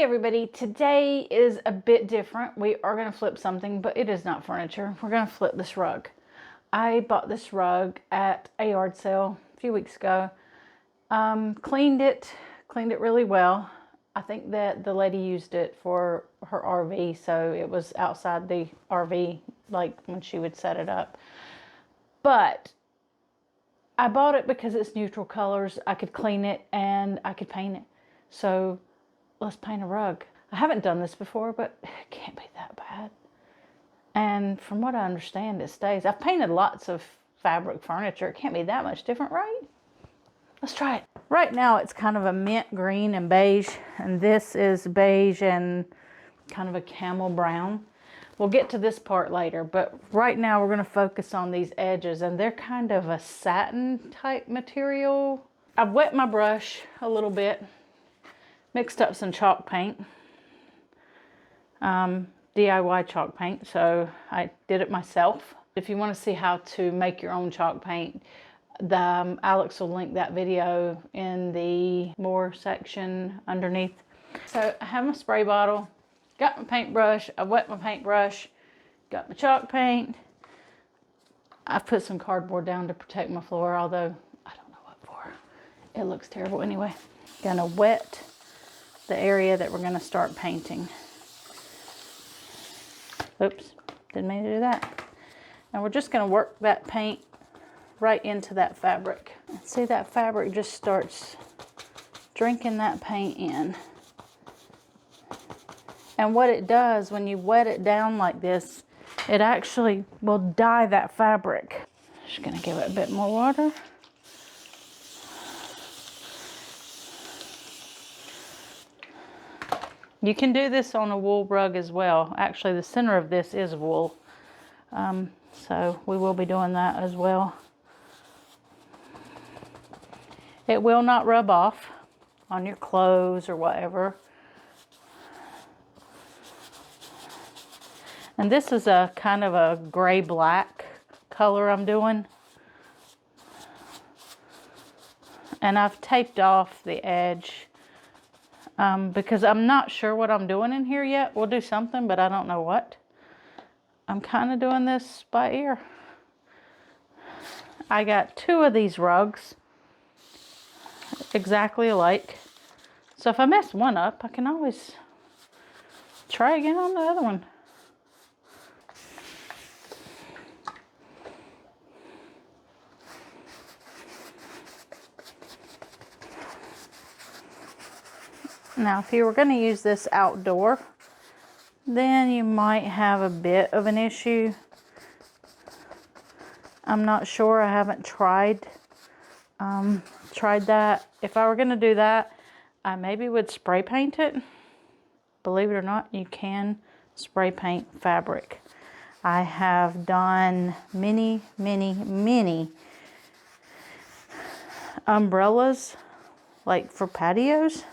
Hey everybody, today is a bit different. We are going to flip something, but it is not furniture. We're going to flip this rug. I bought this rug at a yard sale a few weeks ago. Cleaned it really well. I think that the lady used it for her RV, so it was outside the RV, like when she would set it up. But I bought it because it's neutral colors. I could clean it and I could paint it. So let's paint a rug. I haven't done this before, but it can't be that bad. And from what I understand, it stays. I've painted lots of fabric furniture. It can't be that much different, right? Let's try it. Right now, it's kind of a mint green and beige, and this is beige and kind of a camel brown. We'll get to this part later, but right now we're going to focus on these edges, and they're kind of a satin type material. I've wet my brush a little bit. Mixed up some chalk paint, DIY chalk paint, so I did it myself. If you want to see how to make your own chalk paint, Alex will link that video in the more section underneath. So I have my spray bottle, got my paintbrush, I wet my paintbrush, got my chalk paint. I've put some cardboard down to protect my floor, although I don't know what for. It looks terrible anyway. Gonna wet the area that we're going to start painting. Oops, didn't mean to do that. Now we're just going to work that paint right into that fabric. See, that fabric just starts drinking that paint in. And what it does when you wet it down like this, it actually will dye that fabric. Just going to give it a bit more water. You can do this on a wool rug as well. Actually, the center of this is wool. So we will be doing that as well. It will not rub off on your clothes or whatever. And this is a kind of a gray-black color I'm doing. And I've taped off the edge. Because I'm not sure what I'm doing in here yet. We'll do something, but I don't know what. I'm kind of doing this by ear. I got 2 of these rugs, exactly alike. So if I mess one up, I can always try again on the other one. Now, if you were going to use this outdoor, then you might have a bit of an issue. I'm not sure. I haven't tried that. If I were going to do that, I maybe would spray paint it. Believe it or not, you can spray paint fabric. I have done many umbrellas, like for patios.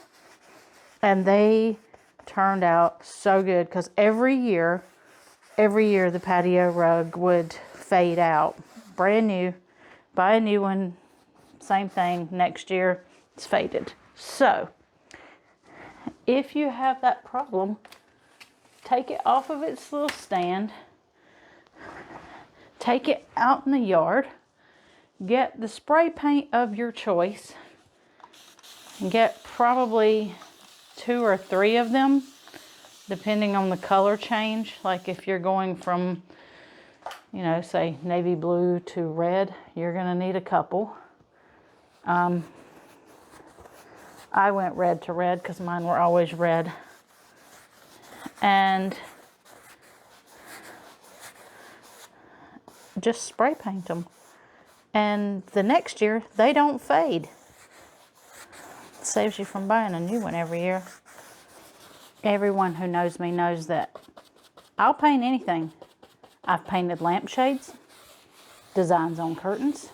And they turned out so good because every year the patio rug would fade out. Brand new, buy a new one, same thing, next year it's faded. So if you have that problem, take it off of its little stand, take it out in the yard, get the spray paint of your choice, and get probably 2 or 3 of them, depending on the color change. Like if you're going from, you know, say navy blue to red, you're going to need a couple. I went red to red because mine were always red. And just spray paint them. And the next year, they don't fade. Saves you from buying a new one every year. Everyone who knows me knows that I'll paint anything. I've painted lampshades, designs on curtains.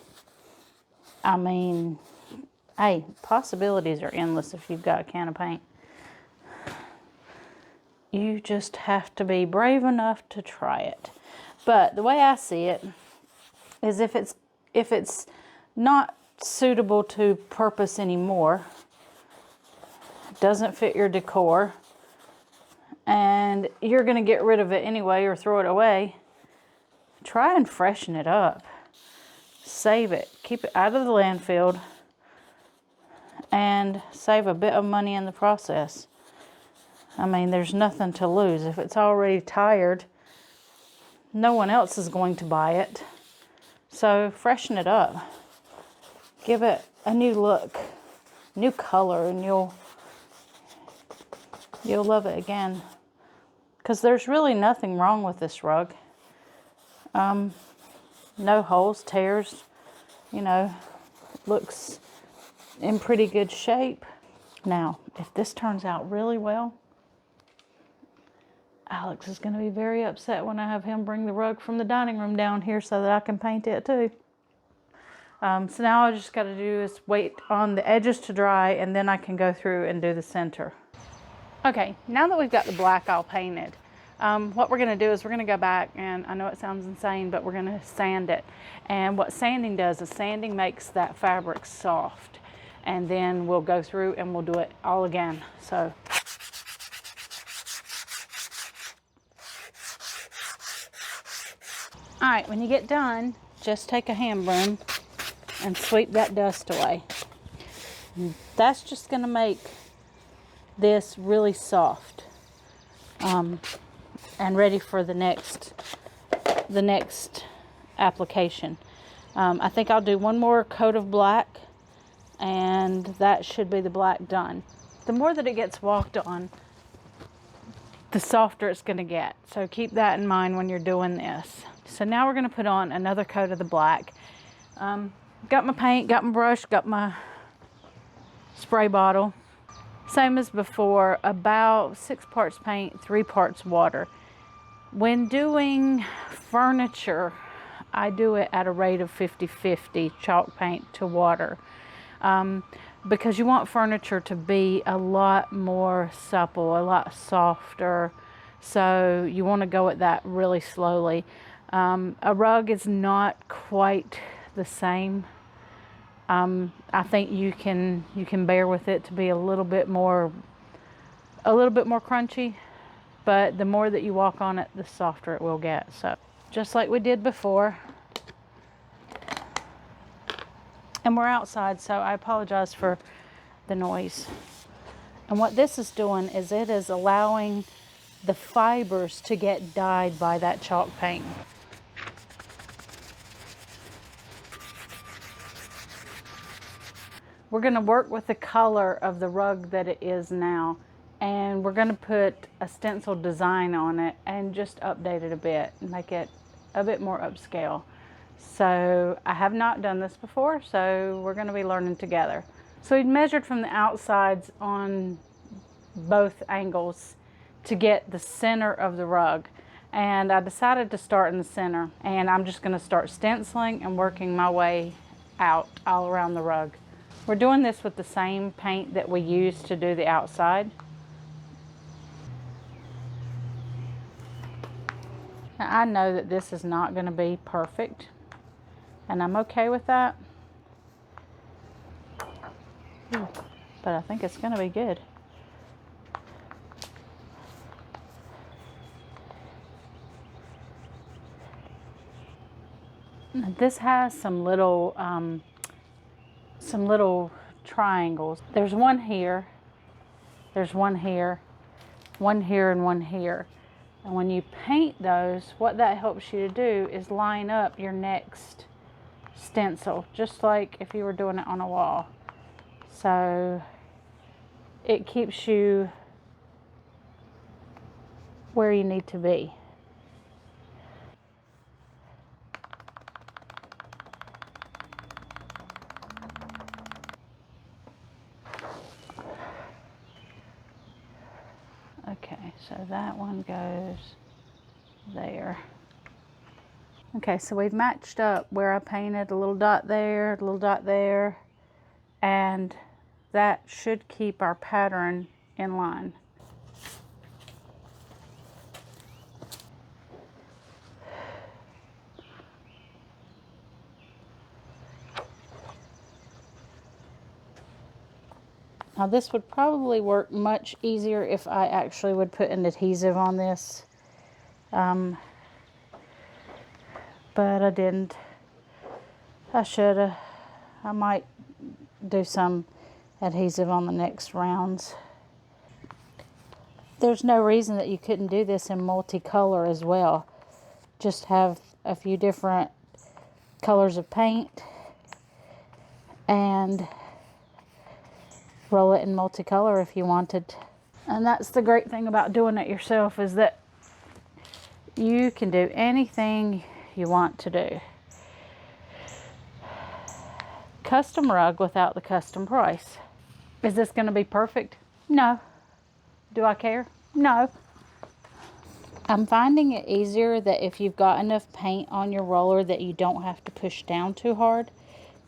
I mean, hey, possibilities are endless if you've got a can of paint. You just have to be brave enough to try it. But the way I see it is if it's not suitable to purpose anymore, doesn't fit your decor, and you're going to get rid of it anyway or throw it away, try and freshen it up. Save it. Keep it out of the landfill and save a bit of money in the process. I mean, there's nothing to lose. If it's already tired, no one else is going to buy it. So freshen it up. Give it a new look, new color, and you'll love it again. Because there's really nothing wrong with this rug. No holes, tears, you know, looks in pretty good shape. Now, if this turns out really well, Alex is going to be very upset when I have him bring the rug from the dining room down here so that I can paint it too. So now all I just got to do is wait on the edges to dry, and then I can go through and do the center. Okay, now that we've got the black all painted, what we're going to do is we're going to go back, and I know it sounds insane, but we're going to sand it. And what sanding does is sanding makes that fabric soft. And then we'll go through and we'll do it all again. So. All right, when you get done, just take a hand broom and sweep that dust away. And that's just going to make this really soft. And ready for the next application. I think I'll do one more coat of black, and that should be the black done. The more that it gets walked on, the softer it's going to get. So keep that in mind when you're doing this. So now we're going to put on another coat of the black. Got my paint, got my brush, got my spray bottle. Same as before, about 6 parts paint, 3 parts water. When doing furniture, I do it at a rate of 50-50 chalk paint to water. Because you want furniture to be a lot more supple, a lot softer. So you want to go at that really slowly. A rug is not quite the same. I think you can bear with it to be a little bit more crunchy, but the more that you walk on it, the softer it will get. So just like we did before. And we're outside, so I apologize for the noise. And what this is doing is it is allowing the fibers to get dyed by that chalk paint. We're going to work with the color of the rug that it is now, and we're going to put a stencil design on it and just update it a bit and make it a bit more upscale. So I have not done this before, so we're going to be learning together. So we measured from the outsides on both angles to get the center of the rug, and I decided to start in the center, and I'm just going to start stenciling and working my way out all around the rug. We're doing this with the same paint that we used to do the outside. Now, I know that this is not going to be perfect, and I'm okay with that. Ooh, but I think it's going to be good. This has some little triangles. There's one here, there's one here, one here, and one here. And when you paint those, what that helps you to do is line up your next stencil, just like if you were doing it on a wall. So it keeps you where you need to be. Okay, so that one goes there. Okay, so we've matched up where I painted a little dot there, a little dot there, and that should keep our pattern in line. Now this would probably work much easier if I actually would put an adhesive on this. But I didn't. I should have. I might do some adhesive on the next rounds. There's no reason that you couldn't do this in multicolor as well. Just have a few different colors of paint and roll it in multicolor if you wanted. And that's the great thing about doing it yourself, is that you can do anything you want to do. Custom rug without the custom price. Is this going to be perfect? No. Do I care? No. I'm finding it easier that if you've got enough paint on your roller that you don't have to push down too hard.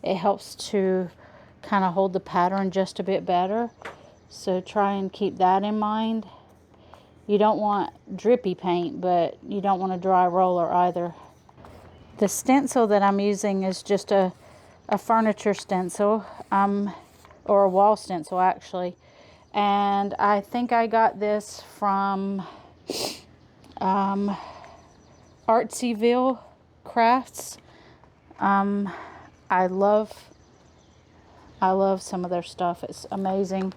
It helps to kind of hold the pattern just a bit better. So try and keep that in mind. You don't want drippy paint, but you don't want a dry roller either. The stencil that I'm using is just a furniture stencil, or a wall stencil actually. And I think I got this from DeVille Crafts. I love some of their stuff. It's amazing.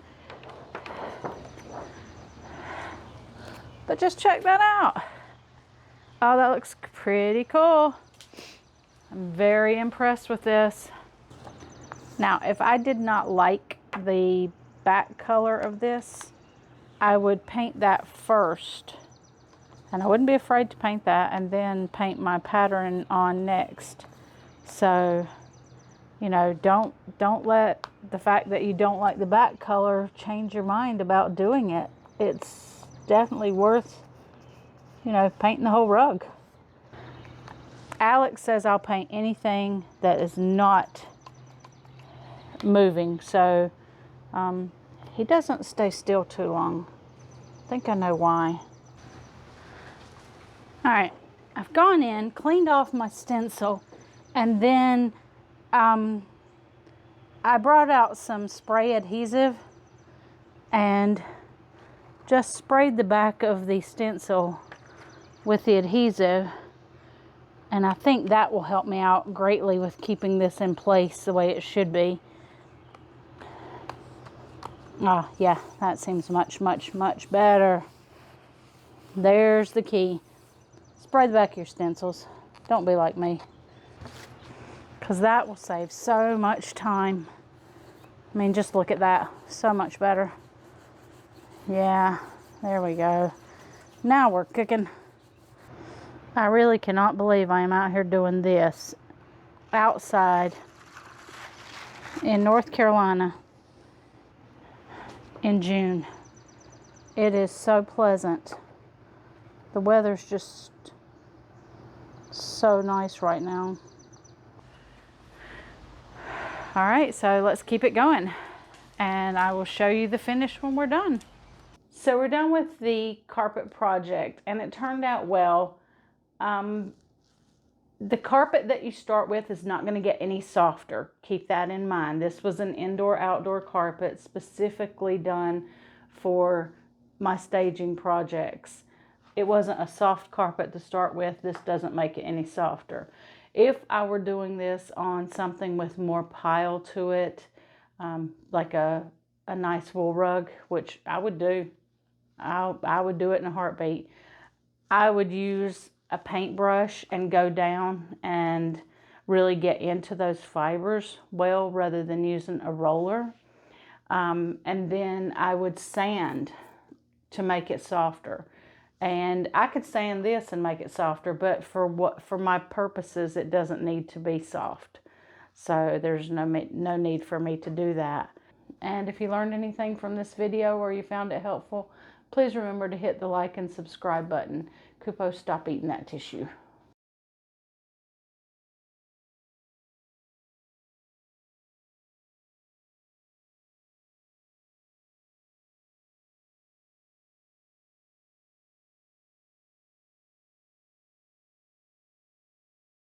But just check that out. Oh, that looks pretty cool. I'm very impressed with this. Now, if I did not like the back color of this, I would paint that first. And I wouldn't be afraid to paint that and then paint my pattern on next. So, you know, don't let the fact that you don't like the back color change your mind about doing it. It's definitely worth, you know, painting the whole rug. Alex says I'll paint anything that is not moving, so he doesn't stay still too long. I think I know why. Alright, I've gone in, cleaned off my stencil, and then I brought out some spray adhesive and just sprayed the back of the stencil with the adhesive, and I think that will help me out greatly with keeping this in place the way it should be. Oh yeah, that seems much better. There's the key. Spray the back of your stencils. Don't be like me, because that will save so much time. I mean, just look at that. So much better. Yeah, there we go. Now we're cooking. I really cannot believe I am out here doing this outside in North Carolina in June. It is so pleasant. The weather's just so nice right now. All right, so let's keep it going, and I will show you the finish when we're done. So we're done with the carpet project, and it turned out well. The carpet that you start with is not going to get any softer. Keep that in mind. This was an indoor-outdoor carpet specifically done for my staging projects. It wasn't a soft carpet to start with. This doesn't make it any softer. If I were doing this on something with more pile to it, like a nice wool rug, which I would do, I would do it in a heartbeat. I would use a paintbrush and go down and really get into those fibers well, rather than using a roller. And then I would sand to make it softer. And I could sand this and make it softer, but for my purposes, it doesn't need to be soft. So there's no need for me to do that. And if you learned anything from this video or you found it helpful, please remember to hit the like and subscribe button. Kupo, stop eating that tissue.